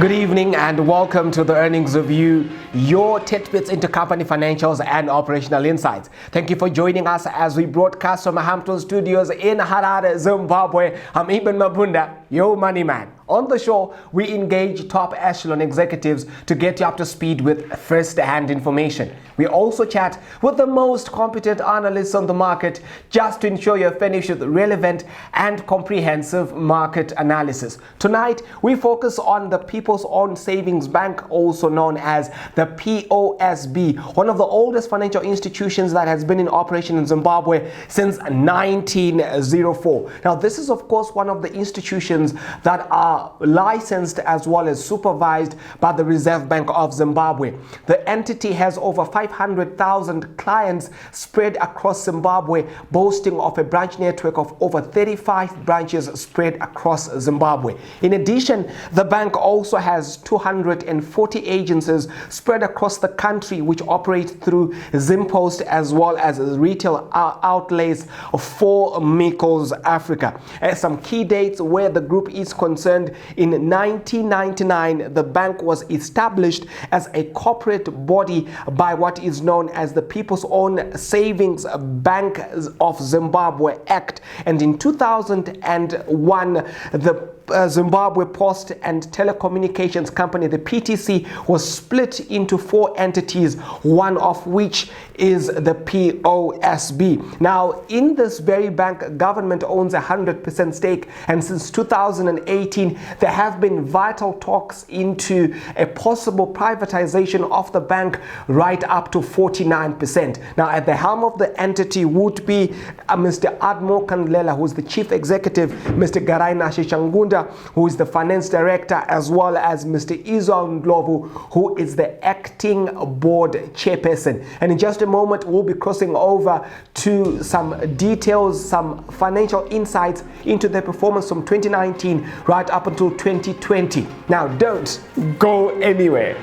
Good evening and welcome to the Earnings Review, your tidbits into company financials and operational insights. Thank you for joining us as we broadcast from Hampton Studios in Harare, Zimbabwe. I'm Ibn Mabunda, your money man. On the show, we engage top echelon executives to get you up to speed with first-hand information. We also chat with the most competent analysts on the market just to ensure you're finished with relevant and comprehensive market analysis. Tonight, we focus on the People's Own Savings Bank, also known as the POSB, one of the oldest financial institutions that has been in operation in Zimbabwe since 1904. Now, this is, of course, one of the institutions that are licensed as well as supervised by the Reserve Bank of Zimbabwe. The entity has over 500,000 clients spread across Zimbabwe, boasting of a branch network of over 35 branches spread across Zimbabwe. In addition, the bank also has 240 agencies spread across the country which operate through ZimPost as well as retail outlets for Mikos Africa. Some key dates where the group is concerned: in 1999, the bank was established as a corporate body by what is known as the People's Own Savings Bank of Zimbabwe Act, and in 2001, the Zimbabwe Posts and Telecommunications Company, the PTC, was split into 4 entities, one of which is the POSB. Now, in this very bank, government owns 100% stake, and since 2018, there have been vital talks into a possible privatization of the bank right up to 49%. Now, at the helm of the entity would be Mr. Admo Kandlela, who is the chief executive, Mr. Garai Nashishangunda, who is the finance director, as well as Mr. Izwa Ndlovu, who is the acting board chairperson. And in just a moment, we'll be crossing over to some details, some financial insights into their performance from 2019 right up until 2020. Now, don't go anywhere.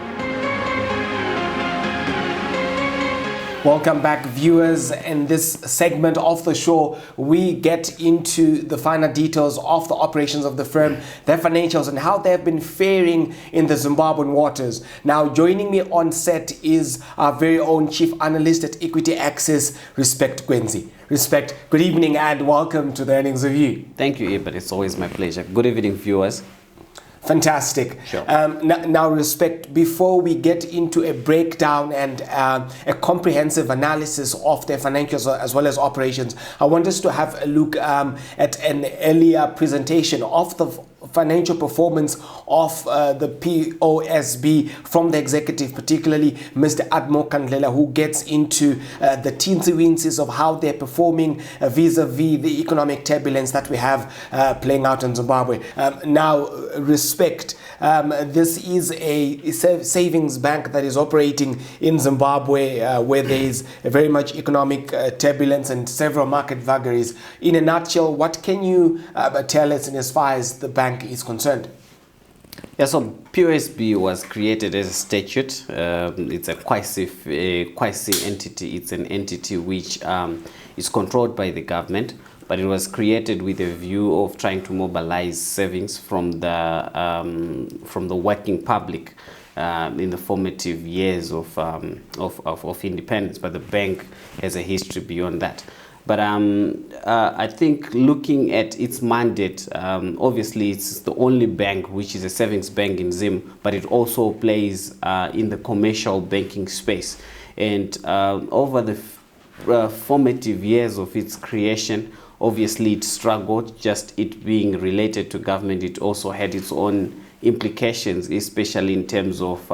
Welcome back, viewers. In this segment of the show, we get into the finer details of the operations of the firm, their financials, and how they have been faring in the Zimbabwean waters. Now, joining me on set is our very own chief analyst at Equity Access, Respect Gwenzi. Respect, good evening and welcome to the Earnings Review. Thank you, Ibn. It's always my pleasure. Good evening, viewers. Fantastic. Sure. Now, Respect, before we get into a breakdown and a comprehensive analysis of their financials as well as operations, I want us to have a look at an earlier presentation of the financial performance of the POSB from the executive, particularly Mr. Admo Kandlela, who gets into the teensy-weensys of how they're performing vis-a-vis the economic turbulence that we have playing out in Zimbabwe. Now, Respect, this is a savings bank that is operating in Zimbabwe where there is very much economic turbulence and several market vagaries. In a nutshell, what can you tell us in as far as the bank is concerned? Yeah, so POSB was created as a statute. It's a quasi entity. It's an entity which is controlled by the government, but it was created with a view of trying to mobilize savings from the working public in the formative years of independence. But the bank has a history beyond that. But I think looking at its mandate, obviously it's the only bank which is a savings bank in Zim, but it also plays in the commercial banking space. And over the formative years of its creation, obviously it struggled. Just it being related to government, it also had its own implications, especially in terms of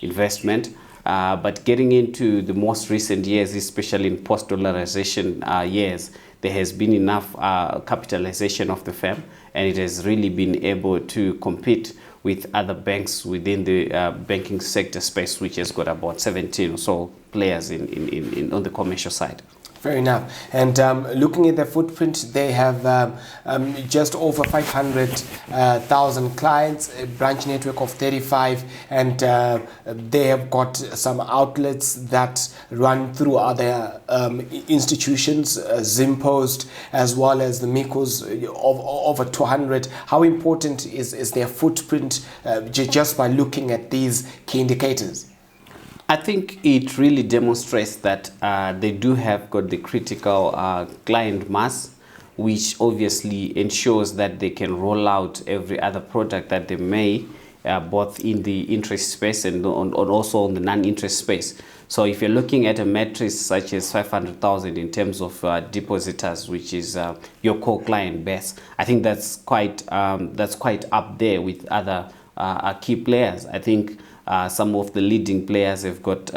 investment. But getting into the most recent years, especially in post-dollarization years, there has been enough capitalization of the firm, and it has really been able to compete with other banks within the banking sector space, which has got about 17 or so players on the commercial side. Fair enough. And looking at the footprint, they have just over 500,000 clients, a branch network of 35, and they have got some outlets that run through other institutions, Zimpost, as well as the Mikos of over 200. How important is their footprint just by looking at these key indicators? I think it really demonstrates that they do have got the critical client mass, which obviously ensures that they can roll out every other product that they may, both in the interest space and also on the non-interest space. So if you're looking at a matrix such as 500,000 in terms of depositors, which is your core client base, I think that's quite up there with other key players. I think some of the leading players have got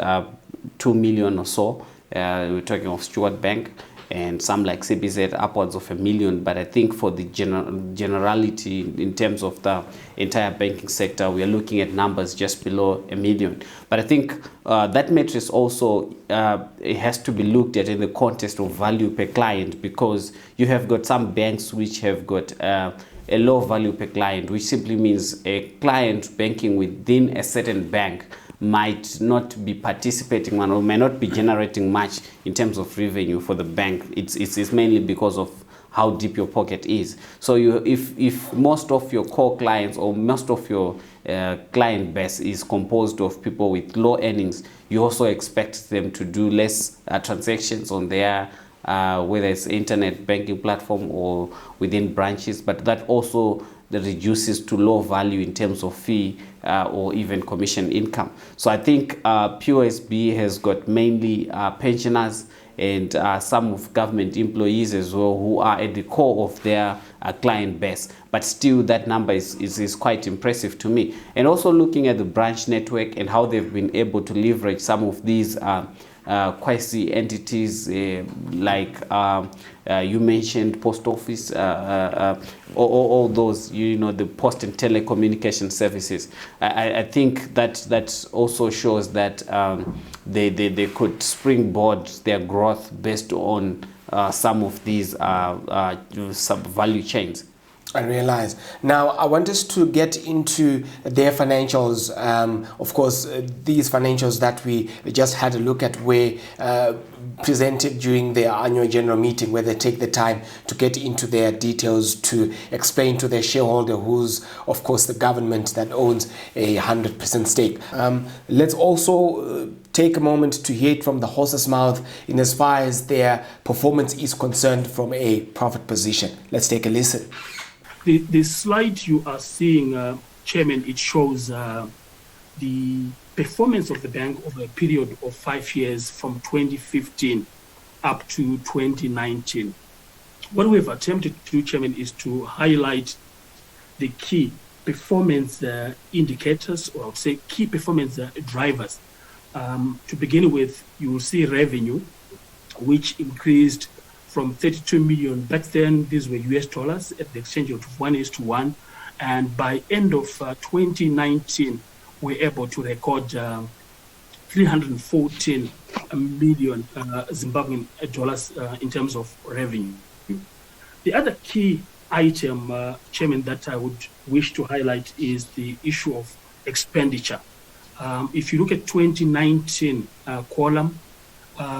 2 million or so. We're talking of Stuart Bank, and some like CBZ upwards of 1 million. But I think for the generality in terms of the entire banking sector, we are looking at numbers just below 1 million. But I think that matrix also it has to be looked at in the context of value per client, because you have got some banks which have got a low value per client, which simply means a client banking within a certain bank might not be participating or may not be generating much in terms of revenue for the bank. It's mainly because of how deep your pocket is. So if most of your core clients or most of your client base is composed of people with low earnings, you also expect them to do less transactions on their whether it's internet banking platform or within branches, but that also reduces to low value in terms of fee or even commission income. So I think POSB has got mainly pensioners and some of government employees as well, who are at the core of their client base. But still, that number is quite impressive to me. And also looking at the branch network and how they've been able to leverage some of these quasi entities like you mentioned post office, all those, the post and telecommunication services. I think that also shows that they could springboard their growth based on some of these sub-value chains. I realize. Now, I want us to get into their financials. Of course, these financials that we just had a look at were presented during their annual general meeting, where they take the time to get into their details to explain to their shareholder, who's, of course, the government that owns a 100% stake. Let's also take a moment to hear it from the horse's mouth in as far as their performance is concerned from a profit position. Let's take a listen. The slide you are seeing, Chairman, it shows the performance of the bank over a period of 5 years from 2015 up to 2019. What we've attempted to do, Chairman, is to highlight the key performance indicators, or I would say key performance drivers. To begin with, you will see revenue, which increased from 32 million. Back then, these were US dollars at the exchange rate of 1:1. And by end of 2019, we're able to record 314 million Zimbabwean dollars in terms of revenue. The other key item, Chairman, that I would wish to highlight is the issue of expenditure. If you look at 2019 column,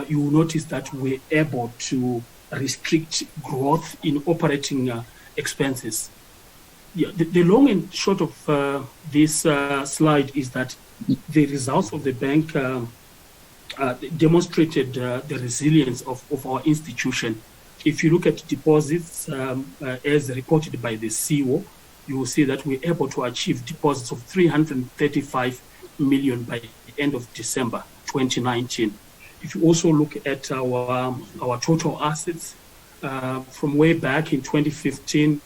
you will notice that we're able to restrict growth in operating expenses. Yeah, the long and short of this slide is that the results of the bank demonstrated the resilience of our institution. If you look at deposits as reported by the CEO, you will see that we're able to achieve deposits of 335 million by the end of December 2019. If you also look at our total assets, from way back in 2015,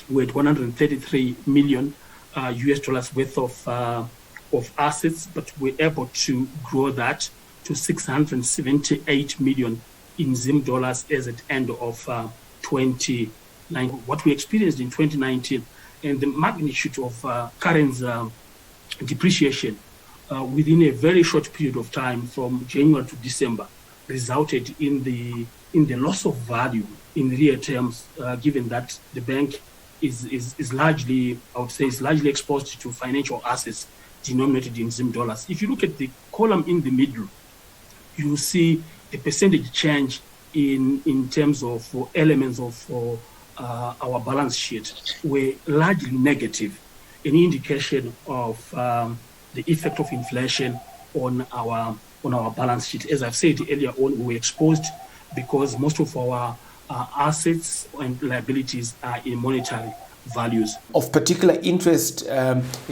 we had 133 million US dollars worth of assets, but we're able to grow that to 678 million in Zim dollars as at end of 2019. What we experienced in 2019 and the magnitude of currency depreciation within a very short period of time from January to December resulted in the loss of value in real terms, given that the bank is largely, I would say, is largely exposed to financial assets denominated in Zim dollars. If you look at the column in the middle, you see the percentage change in terms of elements of our balance sheet were largely negative, an indication of the effect of inflation on our balance sheet. As I've said earlier on, we were exposed because most of our assets and liabilities are in monetary values. Of particular interest,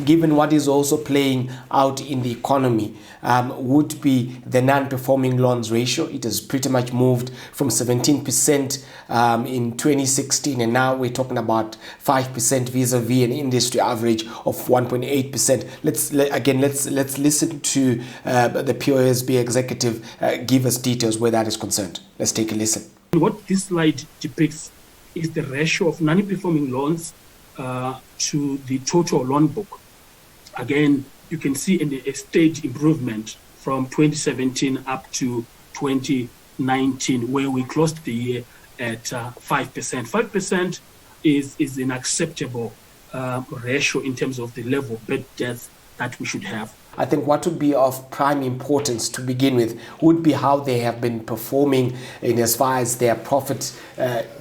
given what is also playing out in the economy, would be the non-performing loans ratio. It has pretty much moved from 17% in 2016, and now we're talking about 5% vis-a-vis an industry average of 1.8%. Let's listen to the POSB executive give us details where that is concerned. Let's take a listen. What this slide depicts is the ratio of non-performing loans to the total loan book. Again, you can see a stage improvement from 2017 up to 2019, where we closed the year at 5%. 5% is an acceptable ratio in terms of the level of bad debt that we should have. I think what would be of prime importance to begin with would be how they have been performing in as far as their profit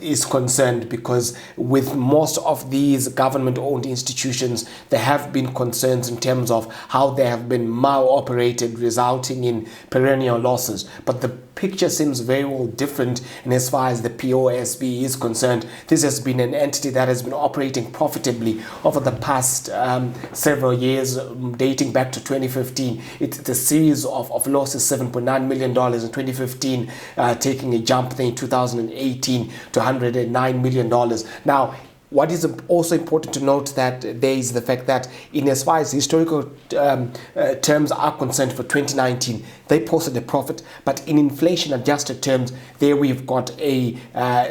is concerned, because with most of these government-owned institutions, there have been concerns in terms of how they have been mal-operated, resulting in perennial losses. But the picture seems very well different, and as far as the POSB is concerned, this has been an entity that has been operating profitably over the past several years, dating back to 2015. It's a series of losses, $7.9 million in 2015, taking a jump then in 2018 to $109 million. Now, what is also important to note that there is the fact that in as far as historical terms are concerned for 2019, they posted a profit, but in inflation adjusted terms, there we've got a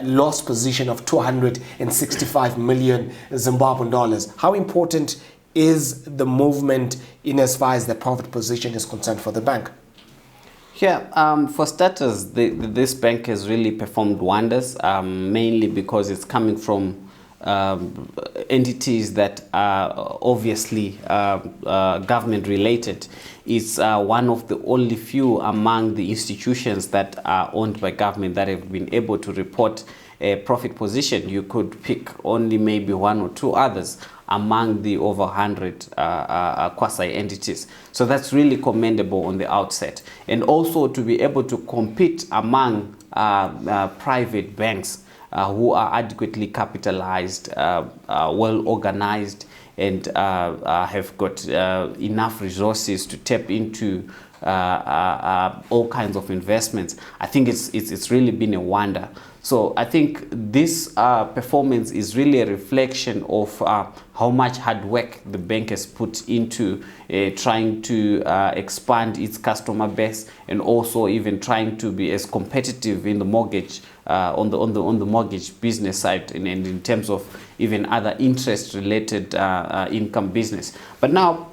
loss position of 265 million Zimbabwean dollars. How important is the movement in as far as the profit position is concerned for the bank? Yeah, for starters, this bank has really performed wonders, mainly because it's coming from entities that are obviously government related. It's one of the only few among the institutions that are owned by government that have been able to report a profit position. You could pick only maybe one or two others among the over 100 quasi entities. So that's really commendable on the outset. And also to be able to compete among private banks who are adequately capitalized, well organized, and have got enough resources to tap into all kinds of investments. I think it's really been a wonder. So I think this performance is really a reflection of how much hard work the bank has put into trying to expand its customer base, and also even trying to be as competitive in the mortgage on the mortgage business side, and in terms of even other interest related income business. But now,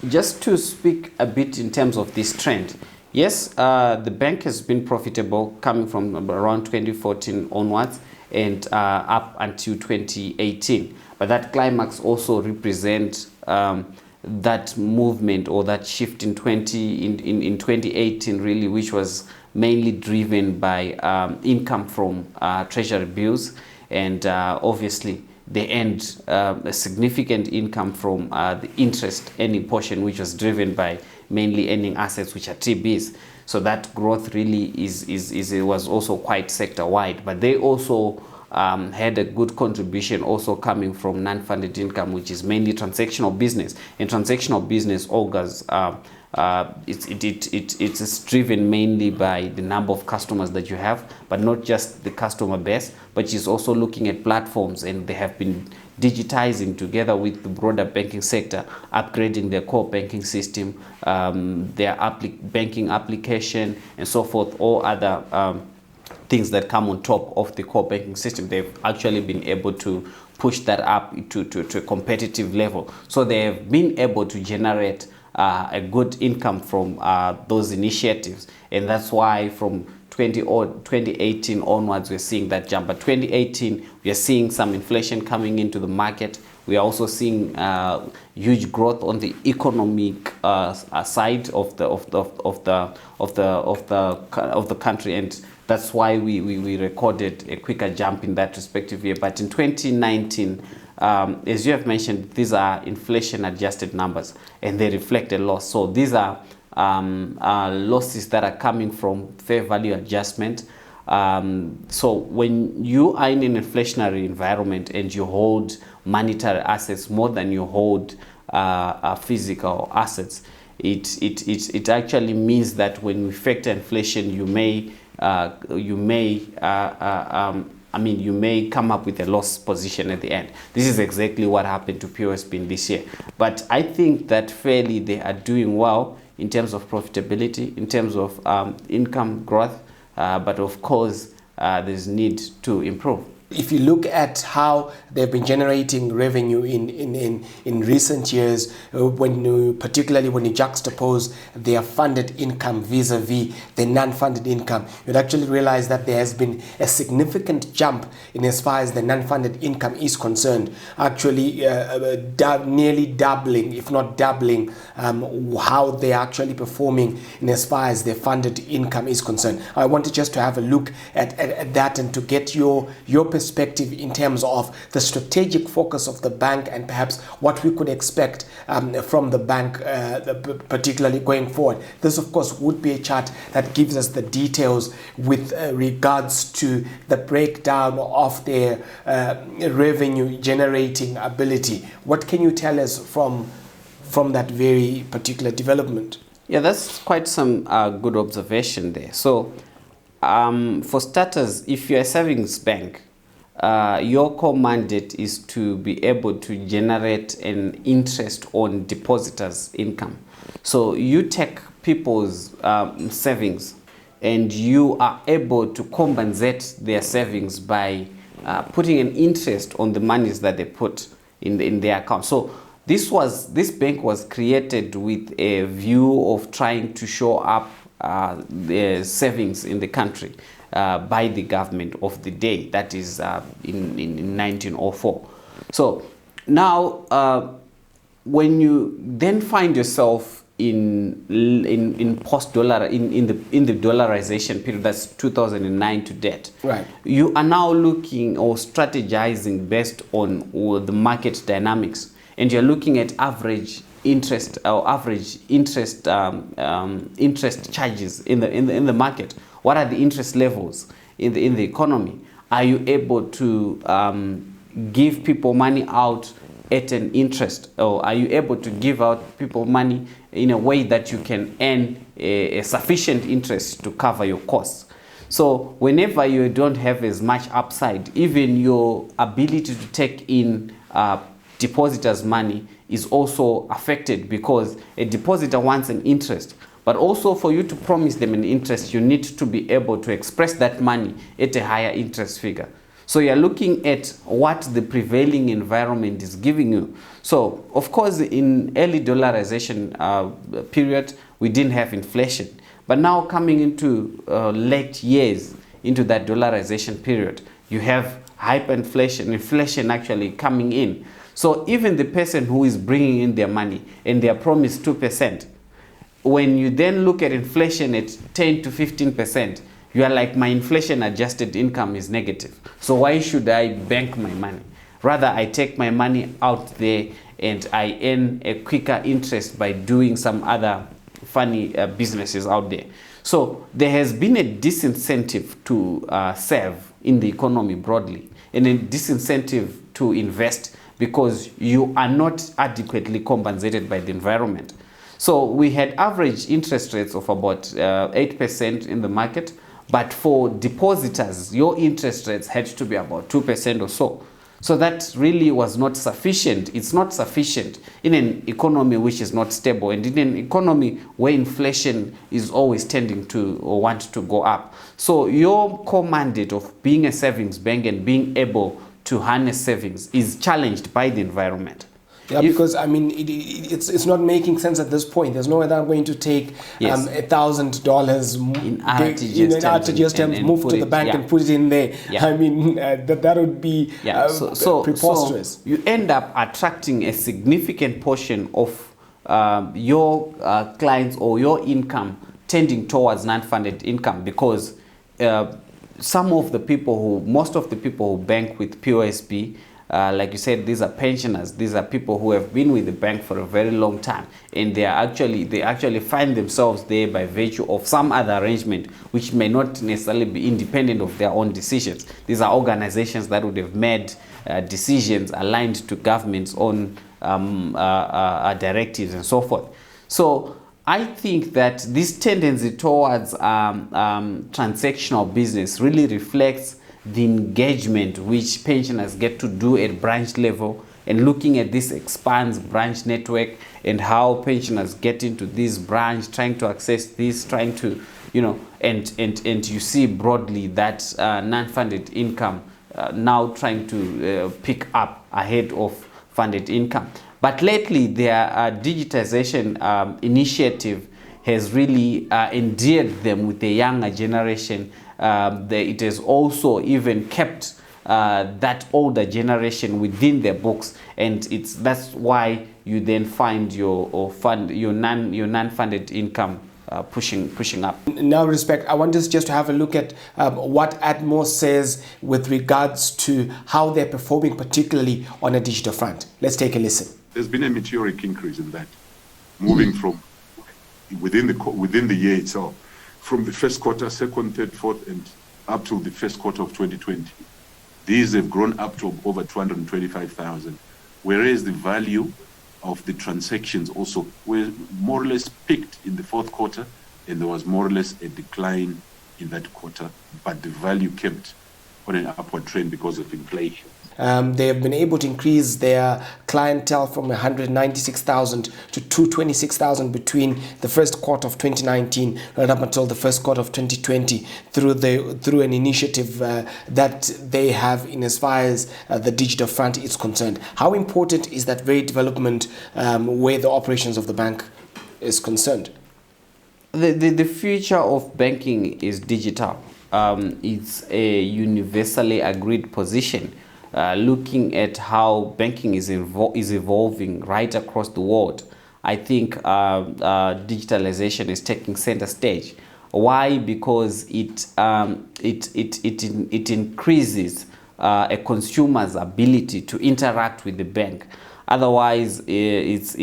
just to speak a bit in terms of this trend. Yes, the bank has been profitable coming from around 2014 onwards and up until 2018. But that climax also represents that movement or that shift in 2018 really, which was mainly driven by income from treasury bills, and obviously they earned a significant income from the interest earning portion, which was driven by mainly earning assets, which are TBs. So that growth really was also quite sector wide, but they also had a good contribution also coming from non-funded income, which is mainly transactional business. And transactional business augurs it's driven mainly by the number of customers that you have, but not just the customer base, but she's also looking at platforms, and they have been digitizing together with the broader banking sector, upgrading their core banking system, their banking application, and so forth, all other things that come on top of the core banking system. They've actually been able to push that up to a competitive level. So they have been able to generate a good income from those initiatives. And that's why from 2018 onwards, we're seeing that jump. But 2018, we are seeing some inflation coming into the market. We are also seeing huge growth on the economic side of the country, and that's why we recorded a quicker jump in that respective year. But in 2019, as you have mentioned, these are inflation-adjusted numbers, and they reflect a loss. So these are losses that are coming from fair value adjustment. So when you are in an inflationary environment and you hold monetary assets more than you hold physical assets, it actually means that when we factor inflation, you may come up with a loss position at the end. This is exactly what happened to POSB in this year. But I think that fairly they are doing well in terms of profitability, in terms of income growth, but of course there's need to improve. If you look at how they've been generating revenue in recent years, particularly when you juxtapose their funded income vis-a-vis the non-funded income, you'd actually realize that there has been a significant jump in as far as the non-funded income is concerned, actually nearly doubling, if not doubling, how they're actually performing in as far as their funded income is concerned. I wanted just to have a look at that and to get your perspective in terms of the strategic focus of the bank and perhaps what we could expect from the bank, particularly going forward. This, of course, would be a chart that gives us the details with regards to the breakdown of their revenue generating ability. What can you tell us from that very particular development? Yeah, that's quite some good observation there. So for starters, if you're a savings bank, your core mandate is to be able to generate an interest on depositors' income. So you take people's savings and you are able to compensate their savings by putting an interest on the monies that they put in their account. So this bank was created with a view of trying to show up the savings in the country by the government of the day, that is in 1904. So now when you then find yourself in post-dollar in the dollarization period, that's 2009 to date, right, you are now looking or strategizing based on all the market dynamics, and you're looking at average interest or average interest interest charges in the market. What are the interest levels in the economy? Are you able to give people money out at an interest, or are you able to give out people money in a way that you can earn a sufficient interest to cover your costs? So whenever you don't have as much upside, even your ability to take in depositors' money is also affected, because a depositor wants an interest. But also for you to promise them an interest, you need to be able to express that money at a higher interest figure. So you're looking at what the prevailing environment is giving you. So of course, in early dollarization period, we didn't have inflation. But now coming into late years, into that dollarization period, you have hyperinflation, inflation actually coming in. So even the person who is bringing in their money and they are promised 2%, when you then look at inflation at 10 to 15%, you are like, my inflation adjusted income is negative. So why should I bank my money? Rather, I take my money out there and I earn a quicker interest by doing some other funny businesses out there. So there has been a disincentive to save in the economy broadly, and a disincentive to invest, because you are not adequately compensated by the environment. So we had average interest rates of about 8% in the market, but for depositors, your interest rates had to be about 2% or so. So that really was not sufficient. It's not sufficient in an economy which is not stable, and in an economy where inflation is always tending to or want to go up. So your core mandate of being a savings bank and being able to harness savings is challenged by the environment. Yeah, because I mean, it's not making sense at this point. There's no way that I'm going to take $1,000 in RTGS terms, move to the bank and put it in there. Yeah. I mean, that would be preposterous. So you end up attracting a significant portion of your clients or your income tending towards non-funded income, because most of the people who bank with POSB, like you said, these are pensioners. These are people who have been with the bank for a very long time, and they actually find themselves there by virtue of some other arrangement, which may not necessarily be independent of their own decisions. These are organizations that would have made decisions aligned to government's own directives and so forth. So I think that this tendency towards transactional business really reflects the engagement which pensioners get to do at branch level, and looking at this expands branch network and how pensioners get into this branch, trying to access this, trying to, and you see broadly that non-funded income now trying to pick up ahead of funded income. But lately, their digitization initiative has really endeared them with the younger generation. It has also even kept that older generation within their books, and that's why you then find your non-funded income pushing up. Now, respect, I want us just to have a look at what Atmos says with regards to how they're performing, particularly on a digital front. Let's take a listen. There's been a meteoric increase in that, moving from within the year itself, from the first quarter, second, third, fourth, and up to the first quarter of 2020. These have grown up to over 225,000, whereas the value of the transactions also were more or less peaked in the fourth quarter, and there was more or less a decline in that quarter, but the value kept on an upward trend because of inflation. They have been able to increase their clientele from 196,000 to 226,000 between the first quarter of 2019 right up until the first quarter of 2020 through an initiative that they have in as far as the digital front is concerned. How important is that very development where the operations of the bank is concerned? The future of banking is digital. It's a universally agreed position. Looking at how banking is evolving right across the world, I think digitalization is taking center stage. Why? Because it increases a consumer's ability to interact with the bank. Otherwise, it's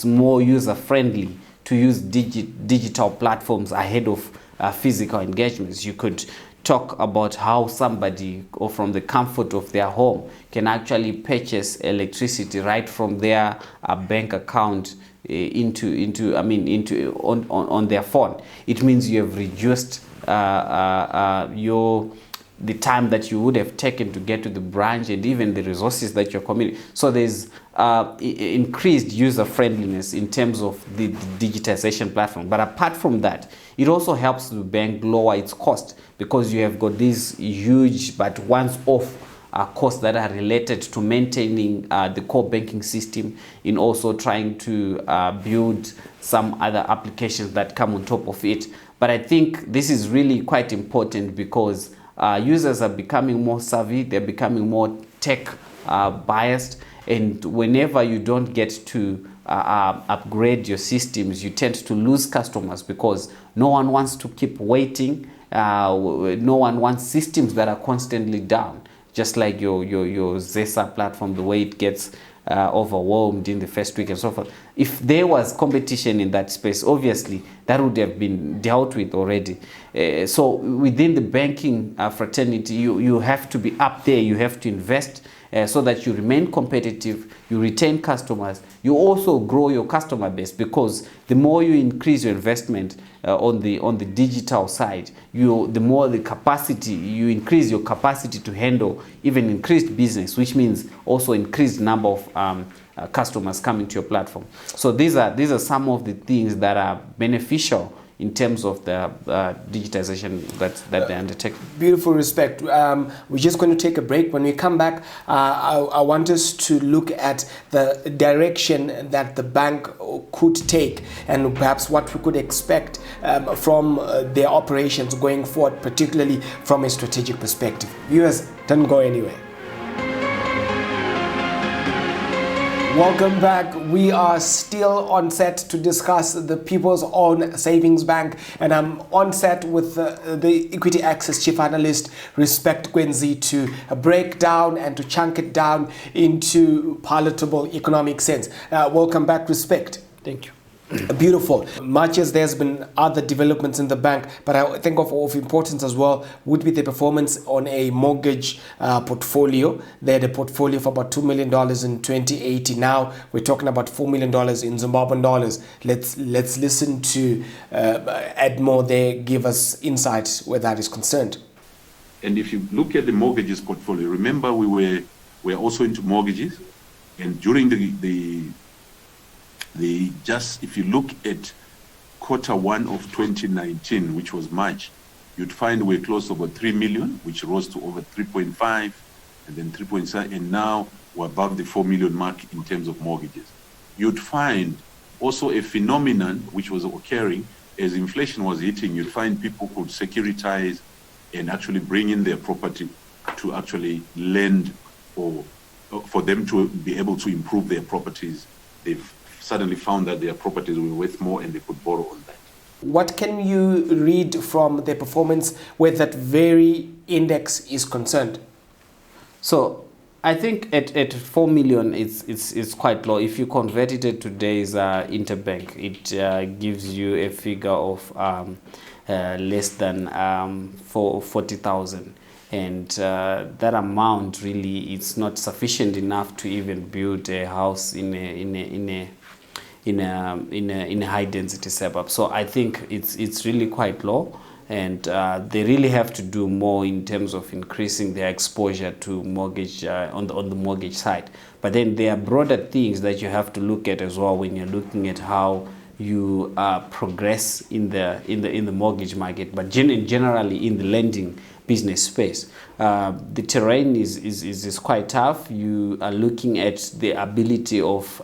more user friendly to use digital platforms ahead of physical engagements. You could talk about how somebody, or from the comfort of their home, can actually purchase electricity right from their bank account on their phone. It means you have reduced the time that you would have taken to get to the branch, and even the resources that you're committing. So there's increased user friendliness in terms of the digitization platform. But apart from that, it also helps the bank lower its cost, because you have got these huge but once-off costs that are related to maintaining the core banking system, in also trying to build some other applications that come on top of it. But I think this is really quite important, because users are becoming more savvy, they're becoming more tech biased, and whenever you don't get to upgrade your systems, you tend to lose customers, because no one wants to keep waiting. No one wants systems that are constantly down, just like your Zesa platform, the way it gets overwhelmed in the first week and so forth. If there was competition in that space, obviously that would have been dealt with already. So within the banking fraternity, you have to be up there, you have to invest so that you remain competitive, you retain customers, you also grow your customer base, because the more you increase your investment on the digital side, the more the capacity, you increase your capacity to handle even increased business, which means also increased number of customers coming to your platform. So these are some of the things that are beneficial in terms of the digitization that they undertake. Beautiful, Respect. We're just going to take a break. When we come back, I want us to look at the direction that the bank could take and perhaps what we could expect from their operations going forward, particularly from a strategic perspective. Viewers, don't go anywhere. Welcome back. We are still on set to discuss the People's Own Savings Bank, and I'm on set with the Equity Access Chief Analyst, Respect Kwenzi, to break down and to chunk it down into palatable economic sense. Welcome back, Respect. Thank you. Beautiful. Much as there's been other developments in the bank, but I think of importance as well would be the performance on a mortgage portfolio. They had a portfolio of about $2 million in 2018. Now we're talking about $4 million in Zimbabwean dollars. Let's listen to Edmore there give us insight where that is concerned. And if you look at the mortgages portfolio, remember we were also into mortgages, and during if you look at Q1 of 2019, which was March, you'd find we're close to about 3 million, which rose to over 3.5, and then 3.7, and now we're above the 4 million mark in terms of mortgages. You'd find also a phenomenon which was occurring as inflation was hitting. You'd find people could securitize and actually bring in their property to actually lend, or for them to be able to improve their properties. They've suddenly found that their properties were worth more and they could borrow on that. What can you read from the performance where that very index is concerned? So I think at 4 million, it's quite low. If you convert it to today's interbank, it gives you a figure of less than 40,000. And that amount really is not sufficient enough to even build a house in a high density suburb. So I think it's really quite low, and they really have to do more in terms of increasing their exposure to mortgage on the mortgage side. But then there are broader things that you have to look at as well when you're looking at how you progress in the mortgage market, but generally in the lending business space. The terrain is quite tough. You are looking at the ability of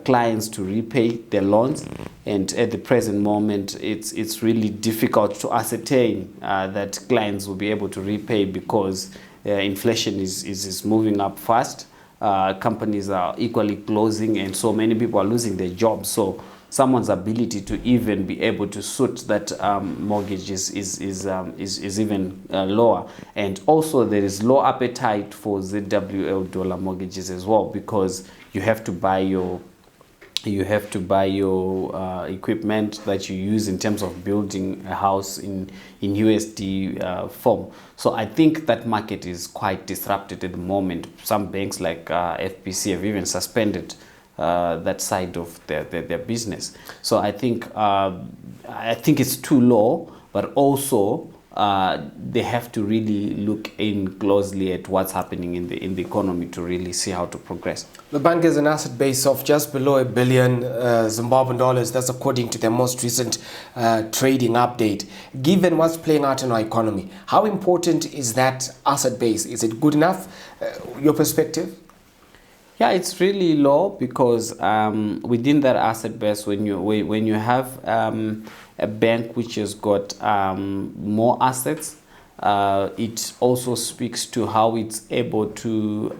clients to repay their loans, and at the present moment it's really difficult to ascertain that clients will be able to repay because inflation is moving up fast. Companies are equally closing, and so many people are losing their jobs. So someone's ability to even be able to suit that mortgage is even lower. And also there is low appetite for ZWL dollar mortgages as well, because you have to buy your equipment that you use in terms of building a house in USD form. So I think that market is quite disrupted at the moment. Some banks like FPC have even suspended that side of their business. So I think it's too low, but also they have to really look in closely at what's happening in the economy to really see how to progress. The bank has an asset base of just below $1 billion Zimbabwean dollars. That's according to their most recent trading update. Given what's playing out in our economy, how important is that asset base? Is it good enough? Your perspective? Yeah, it's really low because within that asset base, when you have a bank which has got more assets, it also speaks to how it's able to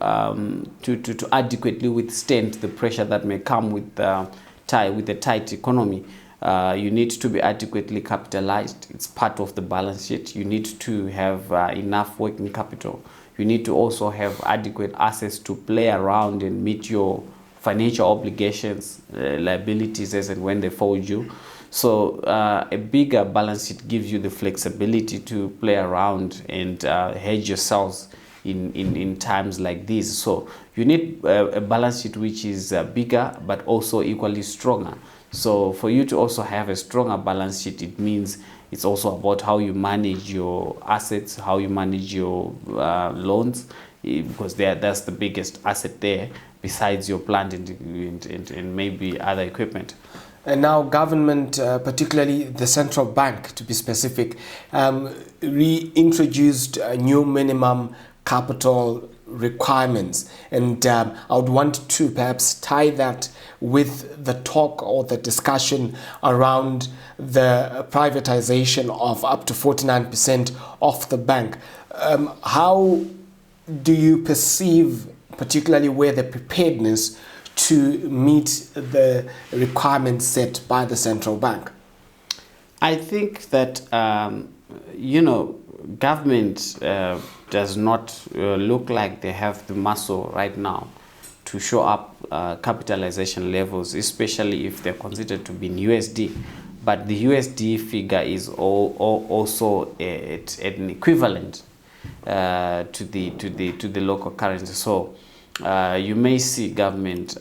adequately withstand the pressure that may come with a tight economy. You need to be adequately capitalized. It's part of the balance sheet. You need to have enough working capital. You need to also have adequate assets to play around and meet your financial obligations, liabilities as and when they fall due. So a bigger balance sheet gives you the flexibility to play around and hedge yourselves in times like these. So you need a balance sheet which is bigger but also equally stronger. So for you to also have a stronger balance sheet, it means it's also about how you manage your assets, how you manage your loans, because that's the biggest asset there besides your plant and maybe other equipment. And now government, particularly the central bank to be specific, reintroduced new minimum capital requirements. And I would want to perhaps tie that with the talk or the discussion around the privatization of up to 49% of the bank. How do you perceive, particularly where the preparedness to meet the requirements set by the central bank? I think that, government does not look like they have the muscle right now to show up capitalization levels, especially if they're considered to be in USD. But the USD figure is also at an equivalent to the local currency. So you may see government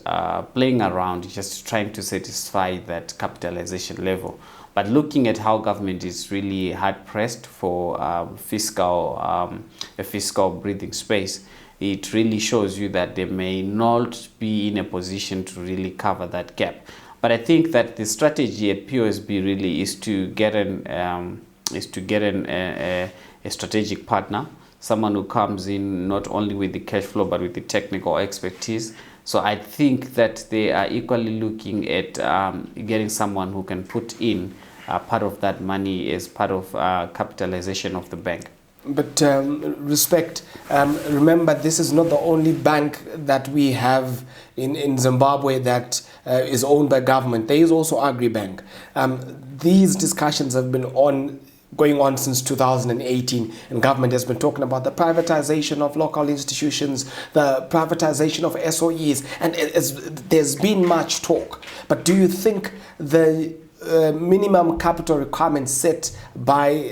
playing around, just trying to satisfy that capitalization level. But looking at how government is really hard pressed for a fiscal breathing space, it really shows you that they may not be in a position to really cover that gap. But I think that the strategy at POSB really is to get a strategic partner, someone who comes in not only with the cash flow but with the technical expertise. So I think that they are equally looking at getting someone who can put in part of that money as part of capitalization of the bank. But remember, this is not the only bank that we have in Zimbabwe that is owned by government. There is also Agribank. These discussions have been going on since 2018, and government has been talking about the privatization of local institutions, the privatization of SOEs, and there's been much talk. But do you think the minimum capital requirements set by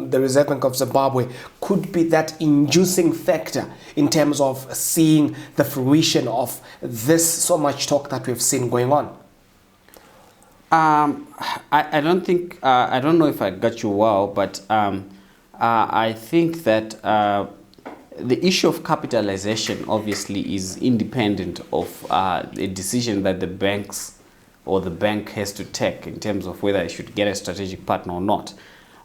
the Reserve Bank of Zimbabwe could be that inducing factor in terms of seeing the fruition of this so much talk that we've seen going on? I don't think, I don't know if I got you well, but I think that the issue of capitalization obviously is independent of a decision that the banks or the bank has to take in terms of whether it should get a strategic partner or not.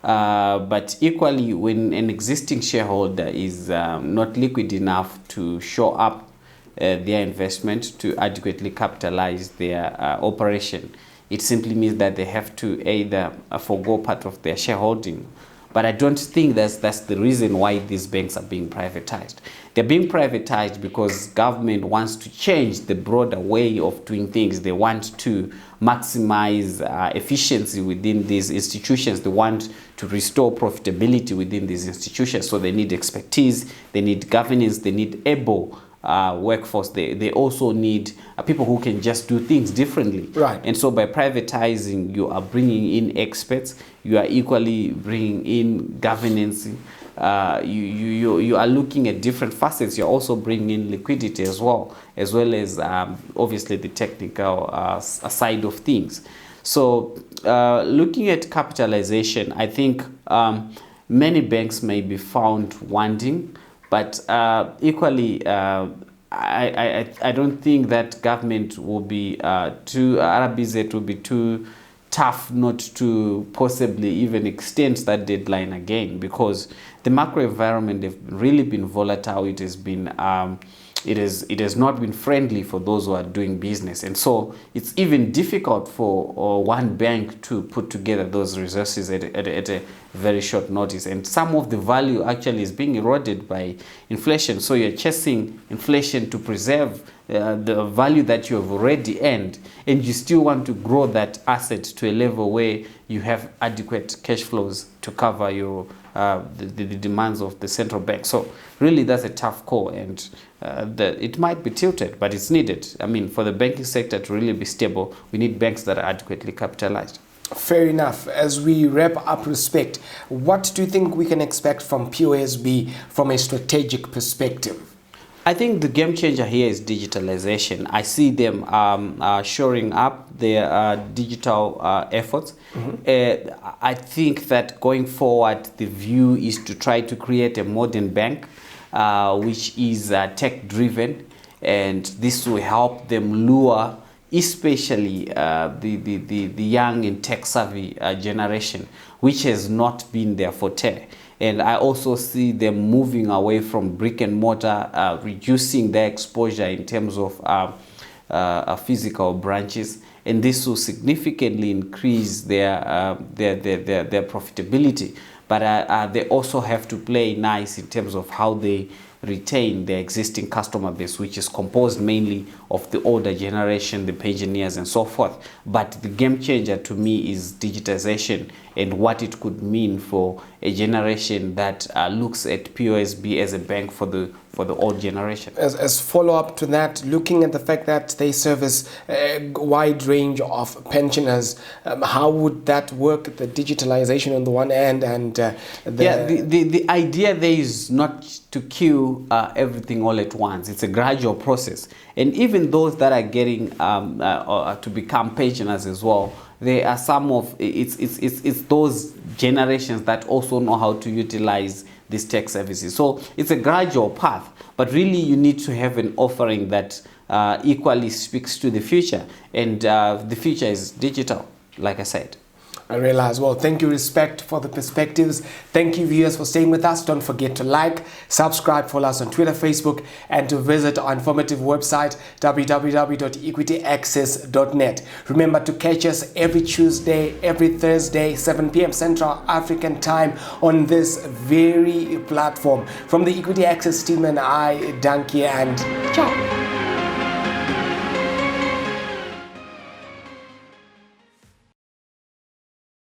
But equally, when an existing shareholder is not liquid enough to show up their investment to adequately capitalize their operation, it simply means that they have to either forgo part of their shareholding. But I don't think that's the reason why these banks are being privatized. They're being privatized because government wants to change the broader way of doing things. They want to maximize efficiency within these institutions. They want to restore profitability within these institutions. So they need expertise, they need governance, they need able workforce. They also need people who can just do things differently. Right. And so by privatizing, you are bringing in experts, you are equally bringing in governance, you are looking at different facets. You're also bringing in liquidity as well as obviously the technical side of things. So looking at capitalization, I think many banks may be found wanting, but equally, I don't think that government will be RBZ will be too tough not to possibly even extend that deadline again, because the macro environment has really been volatile. It has been it has not been friendly for those who are doing business, and so it's even difficult for one bank to put together those resources at a very short notice, and some of the value actually is being eroded by inflation. So you're chasing inflation to preserve the value that you have already earned, and you still want to grow that asset to a level where you have adequate cash flows to cover your the demands of the central bank. So really that's a tough call, and it might be tilted, but it's needed. I mean, for the banking sector to really be stable, we need banks that are adequately capitalized. Fair enough. As we wrap up, Respect, what do you think we can expect from POSB from a strategic perspective? I think the game changer here is digitalization. I see them shoring up their digital efforts. I think that going forward, the view is to try to create a modern bank which is tech-driven, and this will help them lure especially the young and tech-savvy generation, which has not been their forte. And I also see them moving away from brick and mortar, reducing their exposure in terms of physical branches, and this will significantly increase their profitability. But they also have to play nice in terms of how they retain their existing customer base, which is composed mainly of the older generation, the pensioners and so forth. But the game changer to me is digitization and what it could mean for a generation that looks at POSB as a bank for the old generation. As follow-up to that, looking at the fact that they service a wide range of pensioners, how would that work, the digitalization on the one end and the idea there is not to kill everything all at once. It's a gradual process. And even those that are getting to become pensioners as well, there are some of it's those generations that also know how to utilize these tech services. So it's a gradual path, but really you need to have an offering that equally speaks to the future, and the future is digital, like I said. I realize. Well, thank you, Respect, for the perspectives. Thank you, viewers, for staying with us. Don't forget to like, subscribe, follow us on Twitter, Facebook, and to visit our informative website, www.equityaccess.net. Remember to catch us every Tuesday, every Thursday, 7 p.m. Central African Time on this very platform. From the Equity Access team and I, Dankie, and ciao.